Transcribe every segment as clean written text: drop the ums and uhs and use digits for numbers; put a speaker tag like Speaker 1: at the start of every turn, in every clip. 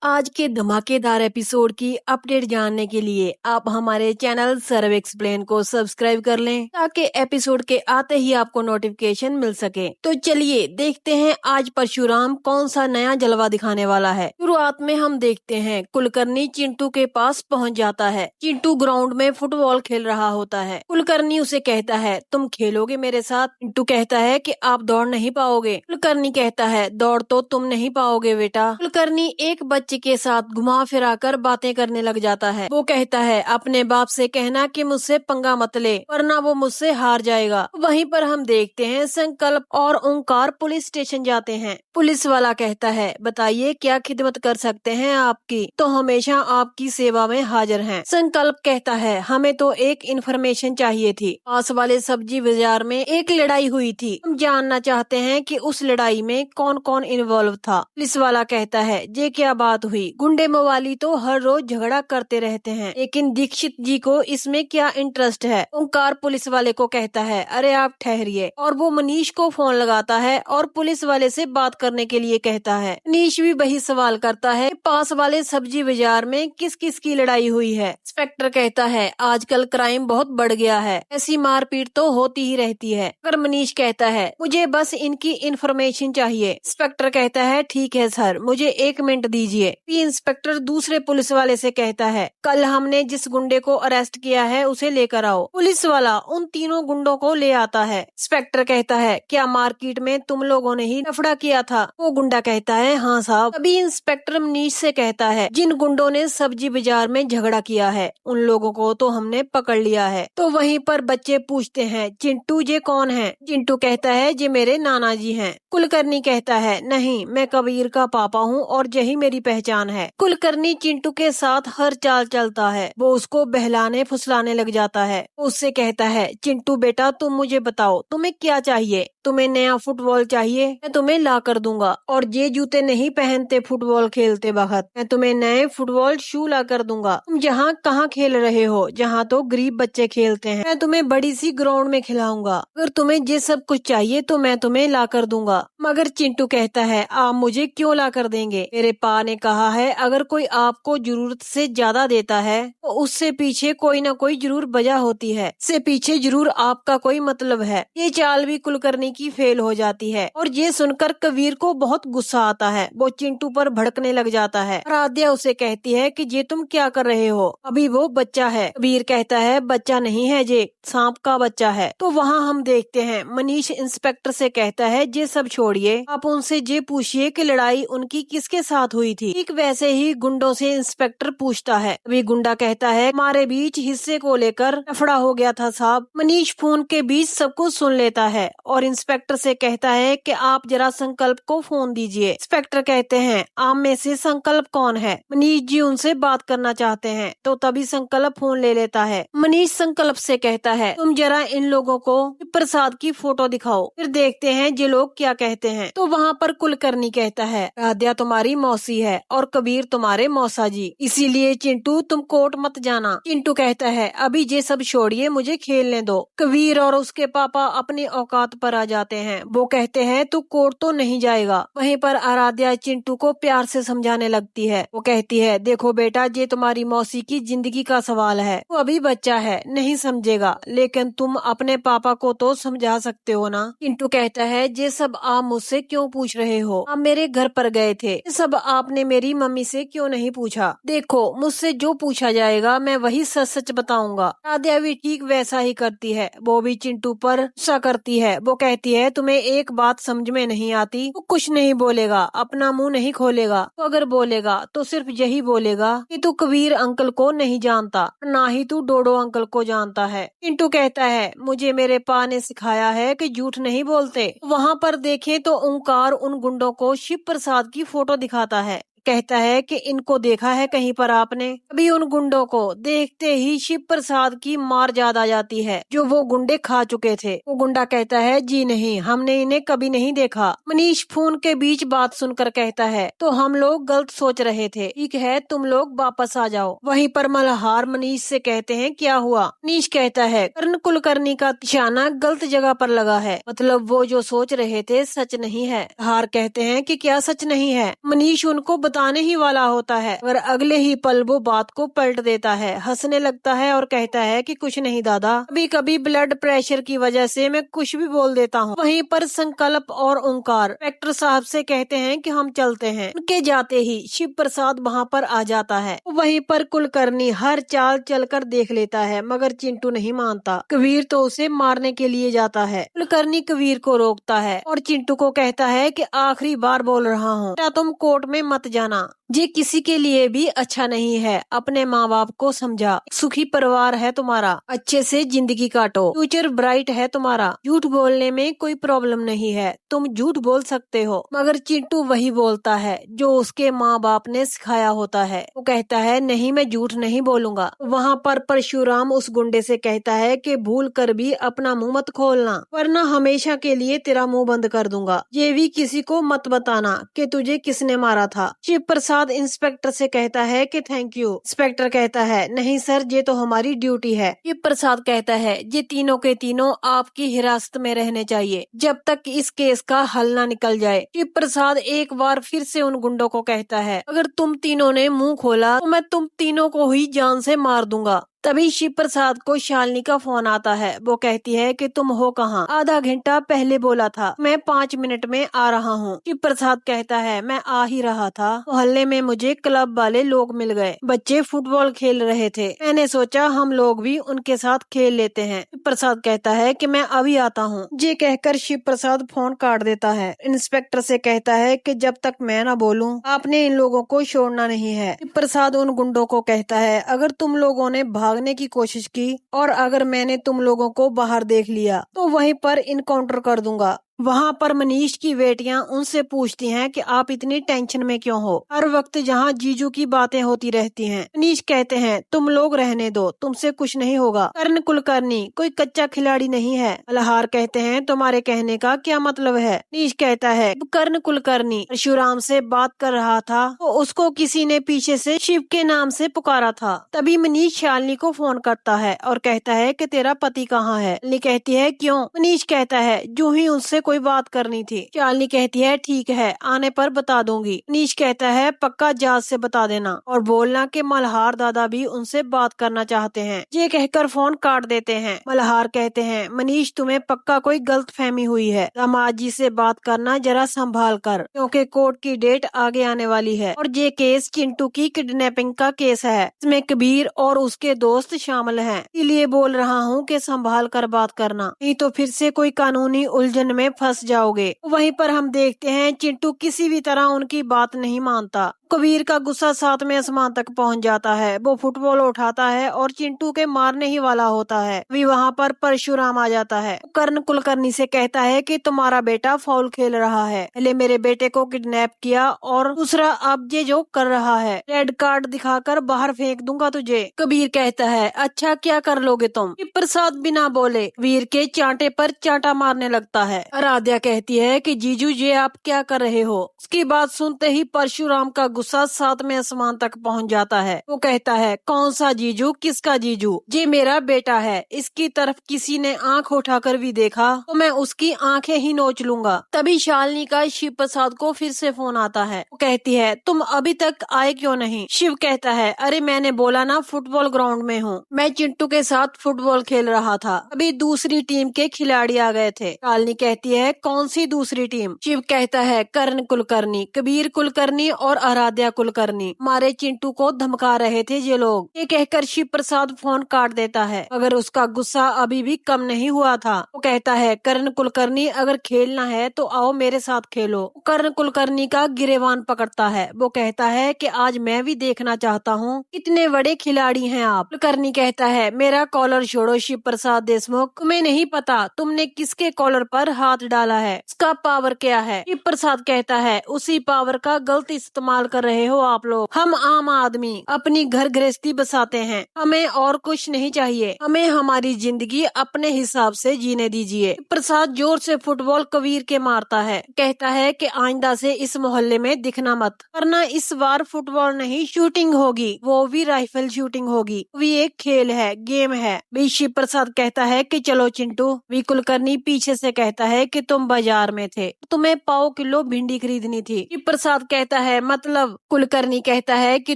Speaker 1: आज के धमाकेदार एपिसोड की अपडेट जानने के लिए आप हमारे चैनल सर्व एक्सप्लेन को सब्सक्राइब कर लें ताकि एपिसोड के आते ही आपको नोटिफिकेशन मिल सके। तो चलिए देखते हैं आज परशुराम कौन सा नया जलवा दिखाने वाला है। शुरुआत में हम देखते हैं कुलकर्णी चिंटू के पास पहुंच जाता है। चिंटू ग्राउंड में फुटबॉल खेल रहा होता है। कुलकर्णी उसे कहता है तुम खेलोगे मेरे साथ। चिंटू कहता है कि आप दौड़ नहीं पाओगे। कुलकर्णी कहता है दौड़ तो तुम नहीं पाओगे बेटा। कुलकर्णी एक बच्चे के साथ घुमा फिरा कर बातें करने लग जाता है। वो कहता है अपने बाप से कहना कि मुझसे पंगा मत ले वरना वो मुझसे हार जाएगा। वहीं पर हम देखते हैं संकल्प और ओंकार पुलिस स्टेशन जाते हैं। पुलिस वाला कहता है बताइए क्या खिदमत कर सकते हैं आपकी। तो हमेशा आपकी सेवा में हाजिर हैं। संकल्प कहता है हमें तो एक इन्फॉर्मेशन चाहिए थी। पास वाले सब्जी बाजार में एक लड़ाई हुई थी। हम जानना चाहते हैं कि उस लड़ाई में कौन कौन इन्वॉल्व था। पुलिस वाला कहता है ये क्या बात हुई। गुंडे मवाली तो हर रोज झगड़ा करते रहते हैं लेकिन दीक्षित जी को इसमें क्या इंटरेस्ट है। ओंकार पुलिस वाले को कहता है अरे आप ठहरिए। और वो मनीष को फोन लगाता है और पुलिस वाले से बात करने के लिए कहता है। मनीष भी वही सवाल करता है पास वाले सब्जी बाजार में किस किस की लड़ाई हुई है। इंस्पेक्टर कहता है आजकल क्राइम बहुत बढ़ गया है, ऐसी मारपीट तो होती ही रहती है। पर मनीष कहता है मुझे बस इनकी इन्फॉर्मेशन चाहिए। इंस्पेक्टर कहता है ठीक है सर मुझे 1 मिनट दीजिए। इंस्पेक्टर दूसरे पुलिस वाले से कहता है कल हमने जिस गुंडे को अरेस्ट किया है उसे लेकर आओ। पुलिस वाला उन तीनों गुंडों को ले आता है। इंस्पेक्टर कहता है क्या मार्केट में तुम लोगों ने ही लफड़ा किया था। वो गुंडा कहता है हाँ साहब। तभी इंस्पेक्टर मनीष से कहता है जिन गुंडों ने सब्जी बाजार में झगड़ा किया है उन लोगों को तो हमने पकड़ लिया है। तो वहीं पर बच्चे पूछते हैं चिंटू ये कौन है। चिंटू कहता है ये मेरे नाना जी हैं। कुलकर्णी कहता है नहीं मैं कबीर का पापा हूँ और यही मेरी पहचान है। कुलकर्णी चिंटू के साथ हर चाल चलता है। वो उसको बहलाने फुसलाने लग जाता है। उससे कहता है चिंटू बेटा तुम मुझे बताओ तुम्हें क्या चाहिए। तुम्हें नया फुटबॉल चाहिए मैं तुम्हें ला कर दूंगा। और ये जूते नहीं पहनते फुटबॉल खेलते वक्त मैं तुम्हें नए फुटबॉल शू ला कर दूंगा। तुम जहाँ कहाँ खेल रहे हो जहाँ तो गरीब बच्चे खेलते हैं मैं तुम्हें बड़ी सी ग्राउंड में खिलाऊंगा। अगर तुम्हें ये सब कुछ चाहिए तो मैं तुम्हें ला कर दूंगा। मगर चिंटू कहता है आप मुझे क्यों ला कर देंगे। मेरे पा ने कहा है अगर कोई आपको जरूरत से ज्यादा देता है तो उससे पीछे कोई न कोई जरूर वजह होती है। इससे पीछे जरूर आपका कोई मतलब है। ये चाल भी कुलकर्णी की फेल हो जाती है और ये सुनकर कबीर को बहुत गुस्सा आता है। वो चिंटू पर भड़कने लग जाता है। आराध्या उसे कहती है कि ये तुम क्या कर रहे हो अभी वो बच्चा है। कबीर कहता है बच्चा नहीं है ये सांप का बच्चा है। तो वहाँ हम देखते हैं मनीष इंस्पेक्टर से कहता है ये सब छोड़िए आप उनसे ये पूछिए कि लड़ाई उनकी किसके साथ हुई थी। ठीक वैसे ही गुंडों से इंस्पेक्टर पूछता है। अभी गुंडा कहता है हमारे बीच हिस्से को लेकर लफड़ा हो गया था साहब। मनीष फोन के बीच सब कुछ सुन लेता है और इंस्पेक्टर से कहता है कि आप जरा संकल्प को फोन दीजिए। इंस्पेक्टर कहते हैं आप में से संकल्प कौन है। मनीष जी उनसे बात करना चाहते हैं। तो तभी संकल्प फोन ले लेता है। मनीष संकल्प से कहता है तुम जरा इन लोगों को प्रसाद की फोटो दिखाओ फिर देखते हैं ये लोग क्या कहते हैं। तो वहाँ पर कुलकर्णी कहता है राध्या तुम्हारी मौसी है और कबीर तुम्हारे मौसा जी, इसीलिए चिंटू तुम कोर्ट मत जाना। चिंटू कहता है अभी ये सब छोड़िए मुझे खेलने दो। कबीर और उसके पापा अपनी औकात पर आ जाते हैं। वो कहते हैं तू कोर्ट तो नहीं जाएगा। वहीं पर आराध्या चिंटू को प्यार से समझाने लगती है। वो कहती है देखो बेटा ये तुम्हारी मौसी की जिंदगी का सवाल है। वो अभी बच्चा है नहीं समझेगा लेकिन तुम अपने पापा को तो समझा सकते हो ना। चिंटू कहता है ये सब आप मुझसे क्यों पूछ रहे हो। आप मेरे घर पर गए थे ये सब आपने मेरी मम्मी से क्यों नहीं पूछा। देखो मुझसे जो पूछा जाएगा मैं वही सच सच बताऊंगा। राध्या भी ठीक वैसा ही करती है। वो भी चिंटू पर गुस्सा करती है। वो कहती है तुम्हें एक बात समझ में नहीं आती। वो कुछ नहीं बोलेगा अपना मुंह नहीं खोलेगा। तो अगर बोलेगा तो सिर्फ यही बोलेगा कि तू कबीर अंकल को नहीं जानता ना ही तू डोडो अंकल को जानता है। चिंटू कहता है मुझे मेरे पा ने सिखाया है कि झूठ नहीं बोलते। वहाँ पर देखें तो ओंकार उन गुंडों को शिव प्रसाद की फोटो दिखाता है। कहता है कि इनको देखा है कहीं पर आपने। अभी उन गुंडों को देखते ही शिव प्रसाद की मार याद आ जाती है जो वो गुंडे खा चुके थे। वो गुंडा कहता है जी नहीं हमने इन्हें कभी नहीं देखा। मनीष फोन के बीच बात सुनकर कहता है तो हम लोग गलत सोच रहे थे। ठीक है तुम लोग वापस आ जाओ। वहीं पर मल्हार मनीष से कहते हैं क्या हुआ। मनीष कहता है कर्ण कुलकर्णी का निशाना गलत जगह पर लगा है। मतलब वो जो सोच रहे थे सच नहीं है। हार कहते हैं कि क्या सच नहीं है। मनीष उनको बताने ही वाला होता है, मगर अगले ही पल वो बात को पलट देता है, हंसने लगता है और कहता है कि कुछ नहीं दादा, कभी कभी ब्लड प्रेशर की वजह से मैं कुछ भी बोल देता हूँ। वहीं पर संकल्प और ओंकार इंस्पेक्टर साहब से कहते हैं कि हम चलते हैं। उनके जाते ही शिव प्रसाद वहाँ पर आ जाता है। वहीं पर कुलकर्णी हर चाल चलकर देख लेता है, मगर चिंटू नहीं मानता। कबीर तो उसे मारने के लिए जाता है। कुलकर्णी कबीर को रोकता है और चिंटू को कहता है कि आखिरी बार बोल रहा हूँ, तुम कोर्ट में मत जाना, ये किसी के लिए भी अच्छा नहीं है। अपने माँ बाप को समझा, सुखी परिवार है तुम्हारा, अच्छे से जिंदगी काटो, फ्यूचर ब्राइट है तुम्हारा, झूठ बोलने में कोई प्रॉब्लम नहीं है, तुम झूठ बोल सकते हो। मगर चिंटू वही बोलता है जो उसके माँ बाप ने सिखाया होता है। वो कहता है नहीं, मैं झूठ नहीं बोलूंगा। वहाँ पर परशुराम उस गुंडे से कहता है कि भूल कर भी अपना मुंह मत खोलना, वरना हमेशा के लिए तेरा मुंह बंद कर दूंगा। ये भी किसी को मत बताना कि तुझे किसने मारा था। शिव प्रसाद इंस्पेक्टर से कहता है कि थैंक यू। इंस्पेक्टर कहता है नहीं सर, ये तो हमारी ड्यूटी है। शिव प्रसाद कहता है ये तीनों के तीनों आपकी हिरासत में रहने चाहिए जब तक इस केस का हल ना निकल जाए। शिव प्रसाद एक बार फिर से उन गुंडों को कहता है अगर तुम तीनों ने मुंह खोला तो मैं तुम तीनों को ही जान से मार दूंगा। तभी शिव प्रसाद को शालिनी का फोन आता है। वो कहती है कि तुम हो कहाँ? आधा घंटा पहले बोला था, मैं 5 मिनट में आ रहा हूँ। शिव प्रसाद कहता है मैं आ ही रहा था, मोहल्ले में मुझे क्लब वाले लोग मिल गए, बच्चे फुटबॉल खेल रहे थे, मैंने सोचा हम लोग भी उनके साथ खेल लेते हैं। शिव प्रसाद कहता है कि मैं अभी आता हूँ। ये कहकर शिव प्रसाद फोन काट देता है। इंस्पेक्टर से कहता है कि जब तक मैं न बोलूँ आपने इन लोगों को छोड़ना नहीं है। शिव प्रसाद उन गुंडों को कहता है अगर तुम लोगों ने भागने की कोशिश की और अगर मैंने तुम लोगों को बाहर देख लिया तो वहीं पर इनकाउंटर कर दूंगा। वहाँ पर मनीष की बेटियां उनसे पूछती हैं कि आप इतनी टेंशन में क्यों हो, हर वक्त जहाँ जीजू की बातें होती रहती हैं। मनीष कहते हैं तुम लोग रहने दो, तुमसे कुछ नहीं होगा। कर्ण कुलकर्णी कोई कच्चा खिलाड़ी नहीं है। मल्हार कहते हैं तुम्हारे कहने का क्या मतलब है? मनीष कहता है कर्ण कुलकर्णी परशुराम से बात कर रहा था तो उसको किसी ने पीछे से शिव के नाम से पुकारा था। तभी मनीष शालिनी को फोन करता है और कहता है कि तेरा पति कहाँ है? शालिनी कहती है क्यों? मनीष कहता है जो ही उससे कोई बात करनी थी। शालिनी कहती है ठीक है, आने पर बता दूंगी। मनीष कहता है पक्का जहाज से बता देना और बोलना कि मल्हार दादा भी उनसे बात करना चाहते हैं। ये कहकर फोन काट देते हैं। मल्हार कहते हैं मनीष तुम्हें पक्का कोई गलतफहमी हुई है, दामाद जी से बात करना जरा संभाल कर, क्योंकि कोर्ट की डेट आगे आने वाली है और ये केस चिंटू की किडनैपिंग का केस है, इसमें कबीर और उसके दोस्त शामिल हैं, इसलिए बोल रहा हूँ कि संभाल कर बात करना, नहीं तो फिर से कोई कानूनी उलझन में फंस जाओगे। वहीं पर हम देखते हैं चिंटू किसी भी तरह उनकी बात नहीं मानता। कबीर का गुस्सा 7वें आसमान तक पहुंच जाता है। वो फुटबॉल उठाता है और चिंटू के मारने ही वाला होता है। अभी वहाँ पर परशुराम आ जाता है। कर्ण कुलकर्णी से कहता है कि तुम्हारा बेटा फाउल खेल रहा है, पहले मेरे बेटे को किडनैप किया और दूसरा अब ये जो कर रहा है, रेड कार्ड दिखाकर बाहर फेंक दूंगा तुझे। कबीर कहता है अच्छा क्या कर लोगे तुम? प्रसाद बिना बोले कबीर के चांटे पर चांटा मारने लगता है। आराध्या कहती है कि जीजू ये आप क्या कर रहे हो? उसकी बात सुनते ही परशुराम का गुस्सा 7वें आसमान तक पहुंच जाता है। वो कहता है कौन सा जीजू? किसका जीजू? ये मेरा बेटा है, इसकी तरफ किसी ने आंख उठाकर भी देखा तो मैं उसकी आंखें ही नोच लूंगा। तभी शालिनी का शिव प्रसाद को फिर से फोन आता है। वो कहती है तुम अभी तक आए क्यों नहीं? शिव कहता है अरे मैंने बोला ना फुटबॉल ग्राउंड में हूँ, मैं चिंटू के साथ फुटबॉल खेल रहा था, अभी दूसरी टीम के खिलाड़ी आ गए थे। शालिनी कहती है कौन सी दूसरी टीम? शिव कहता है कर्ण कुलकर्णी, कबीर कुलकर्णी और आराध्या कुलकर्णी, मारे चिंटू को धमका रहे थे ये लोग। ये कहकर शिव प्रसाद फोन काट देता है, मगर उसका गुस्सा अभी भी कम नहीं हुआ था। वो कहता है कर्ण कुलकर्णी अगर खेलना है तो आओ मेरे साथ खेलो। कर्ण कुलकर्णी का गिरेबान पकड़ता है। वो कहता है कि आज मैं भी देखना चाहता हूँ कितने बड़े खिलाड़ी हैं आप। कुलकर्णी कहता है मेरा कॉलर छोड़ो शिव प्रसाद देशमुख, तुम्हें नहीं पता तुमने किसके कॉलर पर हाथ डाला है, उसका पावर क्या है। शिव प्रसाद कहता है उसी पावर का गलत इस्तेमाल कर रहे हो आप लोग। हम आम आदमी अपनी घर गृहस्थी बसाते हैं, हमें और कुछ नहीं चाहिए, हमें हमारी जिंदगी अपने हिसाब से जीने दीजिए। प्रसाद जोर से फुटबॉल कबीर के मारता है, कहता है कि आइंदा से इस मोहल्ले में दिखना मत, वरना इस बार फुटबॉल नहीं शूटिंग होगी, वो भी राइफल शूटिंग होगी, भी एक खेल है, गेम है। शिव प्रसाद कहता है कि चलो चिंटू। कुलकर्णी पीछे से कहता है कि तुम बाजार में थे, तुम्हें 1 पाव किलो भिंडी खरीदनी थी। शिव प्रसाद कहता है मतलब तब कुलकर्णी कहता है कि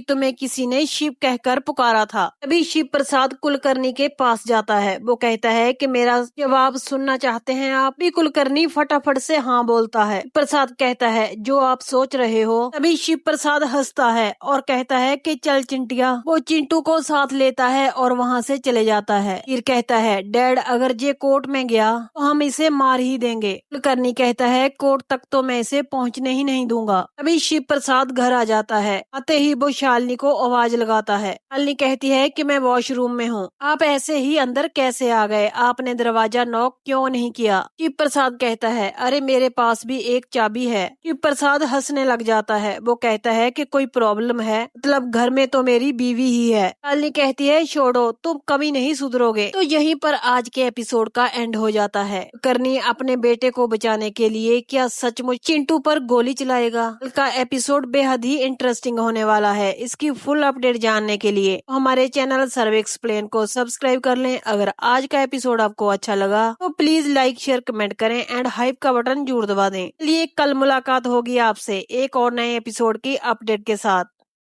Speaker 1: तुम्हें किसी ने शिव कहकर पुकारा था। तभी शिव प्रसाद कुलकर्णी के पास जाता है। वो कहता है कि मेरा जवाब सुनना चाहते हैं आप भी? कुलकर्णी फटाफट से हाँ बोलता है। प्रसाद कहता है जो आप सोच रहे हो। तभी शिव प्रसाद हंसता है और कहता है कि चल चिंटिया। वो चिंटू को साथ लेता है और वहाँ से चले जाता है। फिर कहता है डैड अगर ये कोर्ट में गया तो हम इसे मार ही देंगे। कुलकर्णी कहता है कोर्ट तक तो मैं इसे पहुँचने ही नहीं दूंगा। तभी शिव प्रसाद घर आ जाता है। आते ही वो शालिनी को आवाज लगाता है। शालिनी कहती है कि मैं वॉशरूम में हूँ, आप ऐसे ही अंदर कैसे आ गए? आपने दरवाजा नॉक क्यों नहीं किया? शिव प्रसाद कहता है अरे मेरे पास भी एक चाबी है। शिव प्रसाद हंसने लग जाता है। वो कहता है कि कोई प्रॉब्लम है? मतलब घर में तो मेरी बीवी ही है। शालिनी कहती है छोड़ो तुम कभी नहीं सुधरोगे। तो यहीं पर आज के एपिसोड का एंड हो जाता है। करनी अपने बेटे को बचाने के लिए क्या सचमुच चिंटू पर गोली चलाएगा? कल का एपिसोड बेहद ही इंटरेस्टिंग होने वाला है। इसकी फुल अपडेट जानने के लिए हमारे चैनल सर्वे एक्सप्लेन को सब्सक्राइब कर लें। अगर आज का एपिसोड आपको अच्छा लगा तो प्लीज लाइक शेयर कमेंट करें एंड हाइप का बटन जरूर दबा दें। चलिए कल मुलाकात होगी आपसे एक और नए एपिसोड की अपडेट के साथ।